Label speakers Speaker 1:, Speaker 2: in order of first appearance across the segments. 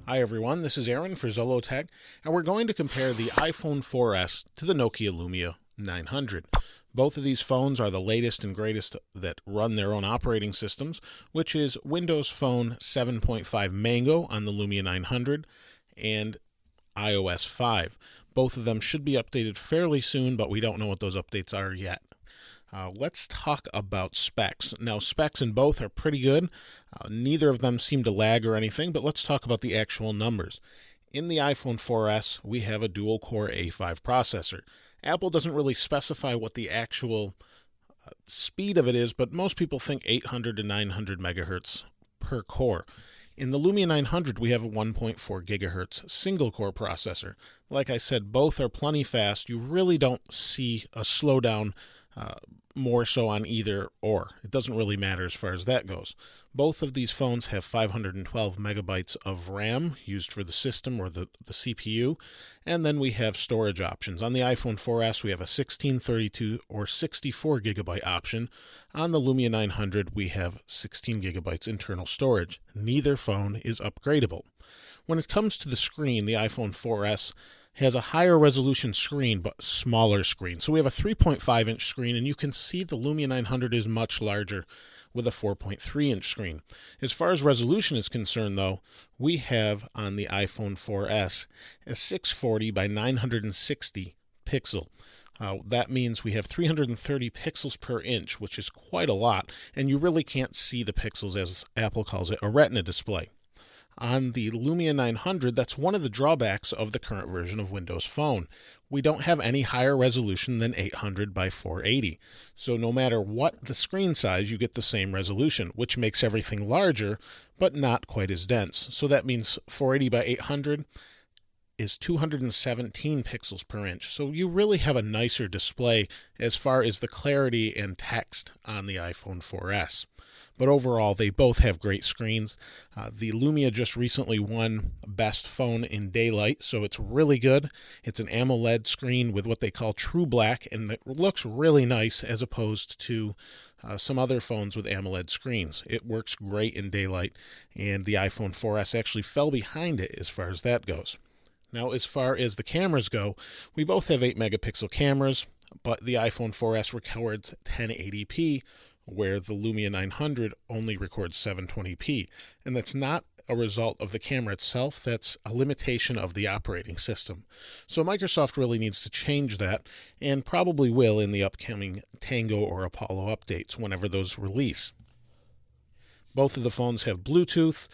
Speaker 1: Hi everyone, this is Aaron for Zollotech, and we're going to compare the iPhone 4S to the Nokia Lumia 900. Both of these phones are the latest and greatest that run their own operating systems, which is Windows Phone 7.5 Mango on the Lumia 900 and iOS 5. Both of them should be updated fairly soon, but we don't know what those updates are yet. Let's talk about specs. Now, specs in both are pretty good. Neither of them seem to lag or anything, but let's talk about the actual numbers. In the iPhone 4S, we have a dual-core A5 processor. Apple doesn't really specify what the actual speed of it is, but most people think 800 to 900 megahertz per core. In the Lumia 900, we have a 1.4 gigahertz single-core processor. Like I said, both are plenty fast. You really don't see a slowdown more so on either or. It doesn't really matter as far as that goes. Both of these phones have 512 megabytes of RAM used for the system or the CPU, and then we have storage options. On the iPhone 4S, we have a 16, 32, or 64 gigabyte option. On the Lumia 900, we have 16 gigabytes internal storage. Neither phone is upgradable. When it comes to the screen, the iPhone 4S has a higher resolution screen but smaller screen. So we have a 3.5 inch screen, and you can see the Lumia 900 is much larger with a 4.3 inch screen. As far as resolution is concerned, though, we have on the iPhone 4S a 640 by 960 pixel. That means we have 330 pixels per inch, which is quite a lot, and you really can't see the pixels, as Apple calls it, a retina display. On the Lumia 900, that's one of the drawbacks of the current version of Windows Phone. We don't have any higher resolution than 800 by 480. So no matter what the screen size, you get the same resolution, which makes everything larger, but not quite as dense. So that means 480 by 800 is 217 pixels per inch. So you really have a nicer display as far as the clarity and text on the iPhone 4S. But overall, they both have great screens. The Lumia just recently won Best Phone in Daylight, so it's really good. It's an AMOLED screen with what they call True Black, and it looks really nice as opposed to some other phones with AMOLED screens. It works great in daylight, and the iPhone 4S actually fell behind it as far as that goes. Now, as far as the cameras go, we both have 8 megapixel cameras, but the iPhone 4S records 1080p, where the Lumia 900 only records 720p. And that's not a result of the camera itself, that's a limitation of the operating system. So Microsoft really needs to change that, and probably will in the upcoming Tango or Apollo updates whenever those release. Both of the phones have Bluetooth.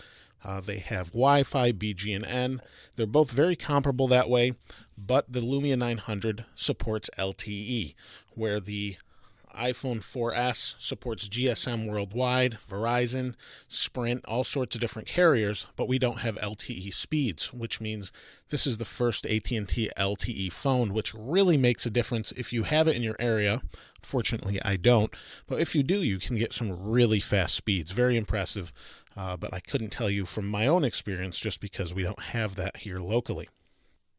Speaker 1: They have Wi-Fi, BGN. They're both very comparable that way, but the Lumia 900 supports LTE, where the iPhone 4S supports GSM worldwide, Verizon, Sprint, all sorts of different carriers, but we don't have LTE speeds, which means this is the first AT&T LTE phone, which really makes a difference if you have it in your area. Fortunately, I don't, but if you do, you can get some really fast speeds. Very impressive, but I couldn't tell you from my own experience just because we don't have that here locally.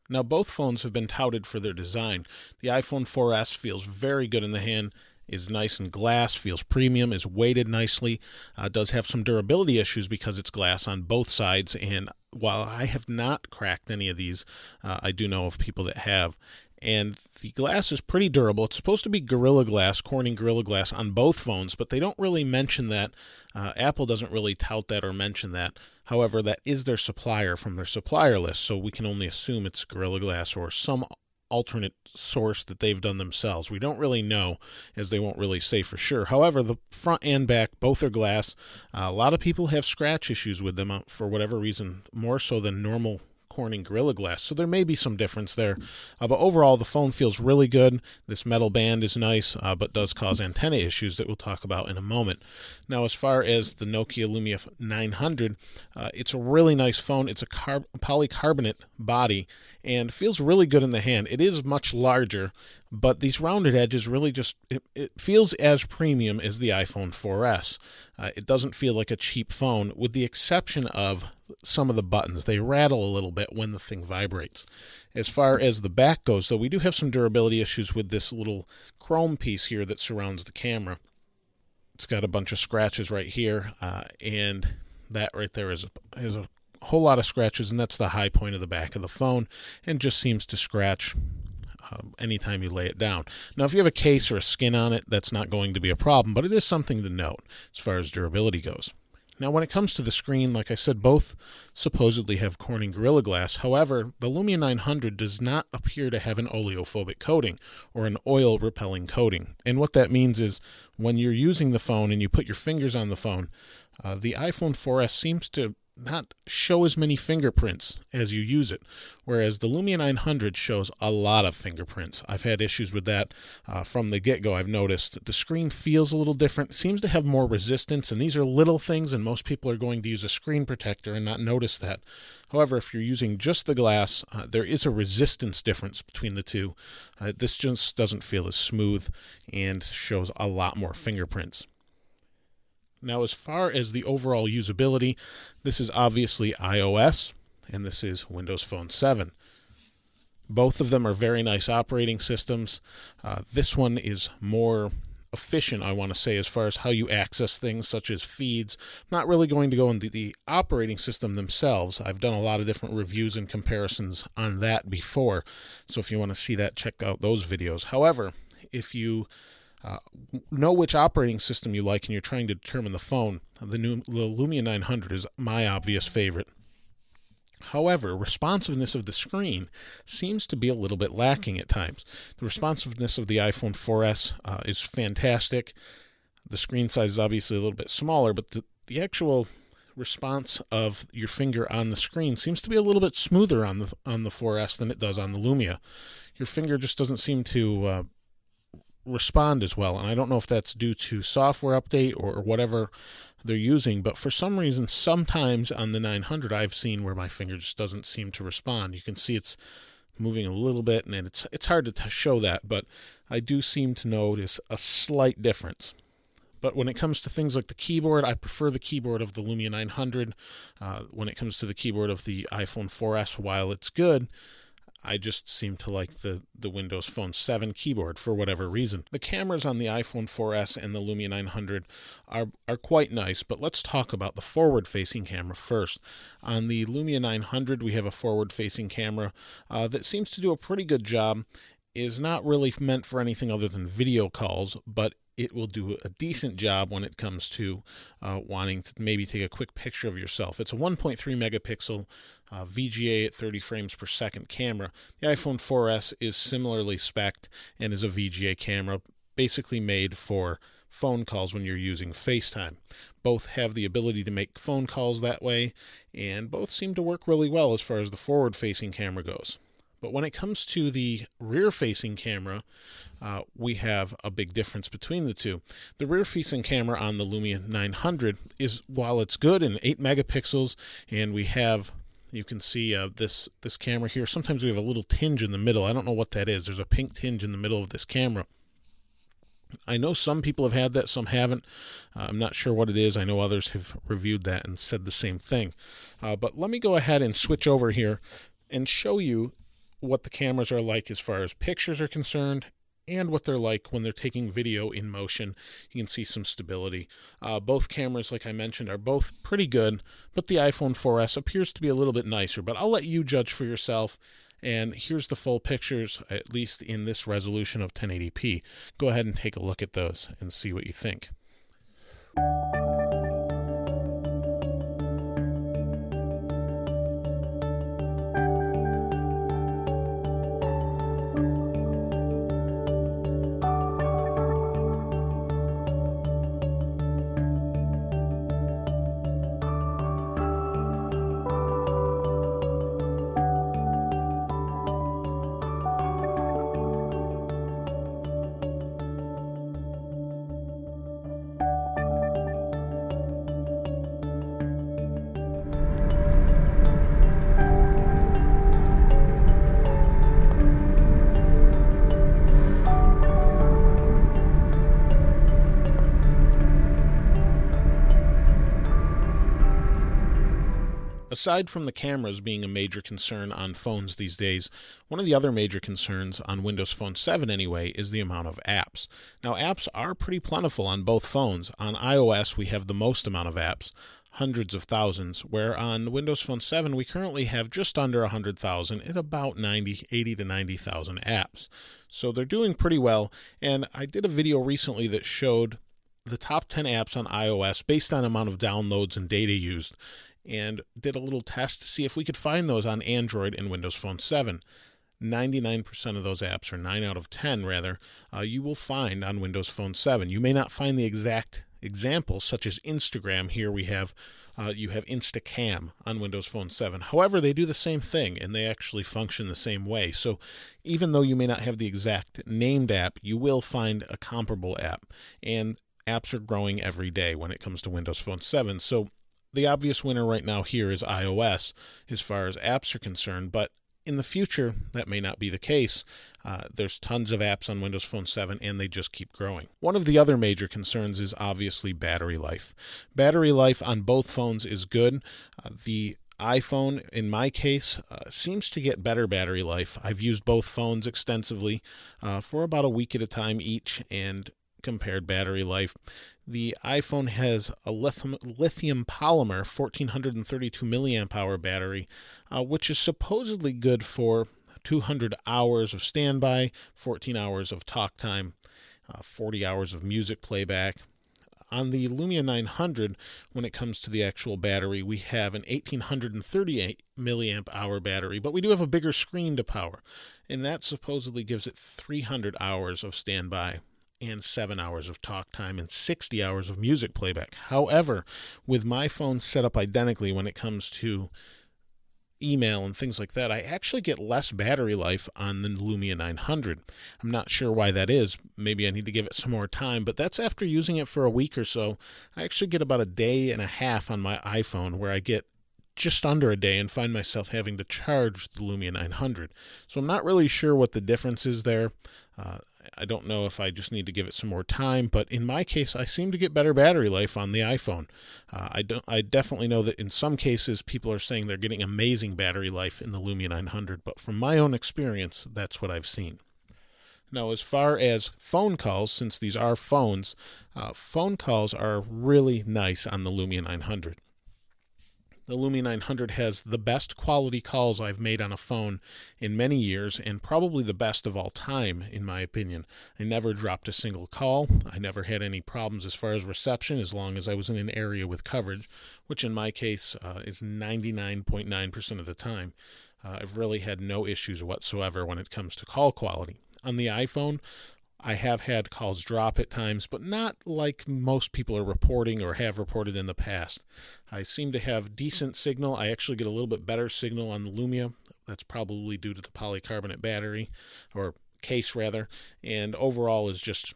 Speaker 1: Now, both phones have been touted for their design. The iPhone 4S feels very good in the hand, is nice and glass, feels premium, is weighted nicely, does have some durability issues because it's glass on both sides, and while I have not cracked any of these, I do know of people that have. And the glass is pretty durable. It's supposed to be Gorilla Glass, Corning Gorilla Glass on both phones, but they don't really mention that. Apple doesn't really tout that or mention that. However, that is their supplier from their supplier list, so we can only assume it's Gorilla Glass or some alternate source that they've done themselves. We don't really know, as they won't really say for sure. However, the front and back, both are glass. A lot of people have scratch issues with them for whatever reason, more so than normal Corning Gorilla Glass, so there may be some difference there. But overall, the phone feels really good. This metal band is nice, but does cause antenna issues that we'll talk about in a moment. Now, as far as the Nokia Lumia 900, it's a really nice phone. It's a polycarbonate body and feels really good in the hand. It is much larger, but these rounded edges really just, it feels as premium as the iPhone 4S. It doesn't feel like a cheap phone, with the exception of some of the buttons. They rattle a little bit when the thing vibrates. As far as the back goes, though, we do have some durability issues with this little chrome piece here that surrounds the camera. It's got a bunch of scratches right here, and that right there is a whole lot of scratches, and that's the high point of the back of the phone, and just seems to scratch anytime you lay it down. Now, if you have a case or a skin on it, that's not going to be a problem, but it is something to note as far as durability goes. Now, when it comes to the screen, like I said, both supposedly have Corning Gorilla Glass. However, the Lumia 900 does not appear to have an oleophobic coating or an oil-repelling coating. And what that means is when you're using the phone and you put your fingers on the phone, the iPhone 4S seems to not show as many fingerprints as you use it, whereas the Lumia 900 shows a lot of fingerprints. I've had issues with that from the get-go. I've noticed the screen feels a little different, seems to have more resistance, and these are little things, and most people are going to use a screen protector and not notice that. However, if you're using just the glass, there is a resistance difference between the two. This just doesn't feel as smooth and shows a lot more fingerprints. Now, as far as the overall usability, this is obviously iOS, and this is Windows Phone 7. Both of them are very nice operating systems. This one is more efficient, I want to say, as far as how you access things such as feeds. I'm not really going to go into the operating system themselves. I've done a lot of different reviews and comparisons on that before, so if you want to see that, check out those videos. However, if you know which operating system you like and you're trying to determine the phone, the Lumia 900 is my obvious favorite. However, responsiveness of the screen seems to be a little bit lacking at times. The responsiveness of the iPhone 4S is fantastic. The screen size is obviously a little bit smaller, but the actual response of your finger on the screen seems to be a little bit smoother on the 4S than it does on the Lumia. Your finger just doesn't seem to respond as well, and I don't know if that's due to software update or whatever they're using, but for some reason sometimes on the 900 I've seen where my finger just doesn't seem to respond. You can see it's moving a little bit, and it's hard to show that, but I do seem to notice a slight difference. But when it comes to things like the keyboard, I prefer the keyboard of the Lumia 900. When it comes to the keyboard of the iPhone 4S, while it's good, I just seem to like the Windows Phone 7 keyboard for whatever reason. The cameras on the iPhone 4S and the Lumia 900 are quite nice, but let's talk about the forward-facing camera first. On the Lumia 900, we have a forward-facing camera that seems to do a pretty good job. Is not really meant for anything other than video calls, but it will do a decent job when it comes to wanting to maybe take a quick picture of yourself. It's a 1.3 megapixel VGA at 30 frames per second camera. The iPhone 4S is similarly spec'd and is a VGA camera, basically made for phone calls when you're using FaceTime. Both have the ability to make phone calls that way, and both seem to work really well as far as the forward-facing camera goes. But when it comes to the rear-facing camera, we have a big difference between the two. The rear-facing camera on the Lumia 900 is, while it's good and 8 megapixels, and we have, you can see this camera here, sometimes we have a little tinge in the middle. I don't know what that is. There's a pink tinge in the middle of this camera. I know some people have had that, some haven't. I'm not sure what it is. I know others have reviewed that and said the same thing. But let me go ahead and switch over here and show you what the cameras are like as far as pictures are concerned, and what they're like when they're taking video in motion. You can see some stability. Both cameras, like I mentioned, are both pretty good, but the iPhone 4S appears to be a little bit nicer, but I'll let you judge for yourself. And here's the full pictures, at least in this resolution of 1080p. Go ahead and take a look at those and see what you think. Aside from the cameras being a major concern on phones these days, one of the other major concerns on Windows Phone 7 anyway is the amount of apps. Now, apps are pretty plentiful on both phones. On iOS, we have the most amount of apps. hundreds of thousands, where on Windows Phone 7 we currently have just under 100,000 and about 80 to 90,000 apps. So they're doing pretty well, and I did a video recently that showed the top 10 apps on iOS based on amount of downloads and data used, and did a little test to see if we could find those on Android and Windows Phone 7. 99% of those apps, or 9 out of 10 rather, you will find on Windows Phone 7. You may not find the exact example, such as Instagram. Here we have you have Instacam on Windows Phone 7. However, they do the same thing, and they actually function the same way. So even though you may not have the exact named app, you will find a comparable app. And apps are growing every day when it comes to Windows Phone 7. So the obvious winner right now here is iOS as far as apps are concerned, but in the future, that may not be the case. There's tons of apps on Windows Phone 7, and they just keep growing. One of the other major concerns is obviously battery life. Battery life on both phones is good. The iPhone, in my case, seems to get better battery life. I've used both phones extensively for about a week at a time each, and compared battery life. The iPhone has a lithium polymer 1432 milliamp hour battery, which is supposedly good for 200 hours of standby, 14 hours of talk time, 40 hours of music playback. On the Lumia 900, when it comes to the actual battery, we have an 1838 milliamp hour battery, but we do have a bigger screen to power, and that supposedly gives it 300 hours of standby and 7 hours of talk time and 60 hours of music playback. However, with my phone set up identically when it comes to email and things like that, I actually get less battery life on the Lumia 900. I'm not sure why that is. Maybe I need to give it some more time, but that's after using it for a week or so. I actually get about a day and a half on my iPhone, where I get just under a day and find myself having to charge the Lumia 900. So I'm not really sure what the difference is there. I don't know if I just need to give it some more time, but in my case, I seem to get better battery life on the iPhone. I definitely know that in some cases, people are saying they're getting amazing battery life in the Lumia 900, but from my own experience, that's what I've seen. Now, as far as phone calls, since these are phones, phone calls are really nice on the Lumia 900. The Lumia 900 has the best quality calls I've made on a phone in many years, and probably the best of all time, in my opinion. I never dropped a single call. I never had any problems as far as reception, as long as I was in an area with coverage, which in my case is 99.9% of the time. I've really had no issues whatsoever when it comes to call quality. On the iPhone, I have had calls drop at times, but not like most people are reporting or have reported in the past. I seem to have decent signal. I actually get a little bit better signal on the Lumia. That's probably due to the polycarbonate battery, or case rather, and overall is just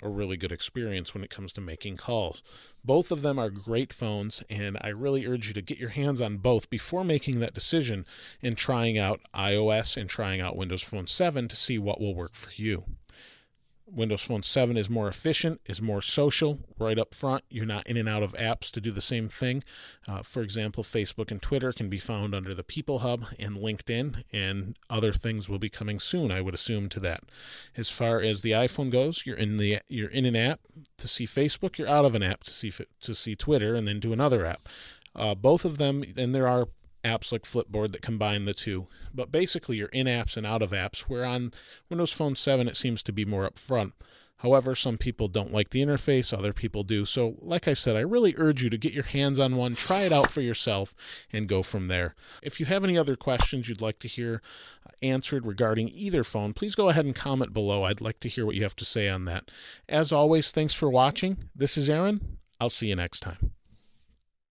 Speaker 1: a really good experience when it comes to making calls. Both of them are great phones, and I really urge you to get your hands on both before making that decision and trying out iOS and trying out Windows Phone 7 to see what will work for you. Windows Phone 7 is more efficient, is more social right up front. You're not in and out of apps to do the same thing. For example, Facebook and Twitter can be found under the People Hub and LinkedIn, and other things will be coming soon, I would assume, to that. As far as the iPhone goes, you're in an app to see Facebook, you're out of an app to see Twitter, and then to another app. Both of them, and there are apps like Flipboard that combine the two, but basically you're in apps and out of apps, where on Windows Phone 7 it seems to be more upfront. However, some people don't like the interface, other people do. So like I said, I really urge you to get your hands on one, try it out for yourself, and go from there. If you have any other questions you'd like to hear answered regarding either phone, please go ahead and comment below. I'd like to hear what you have to say on that. As always, thanks for watching. This is Aaron. I'll see you next time.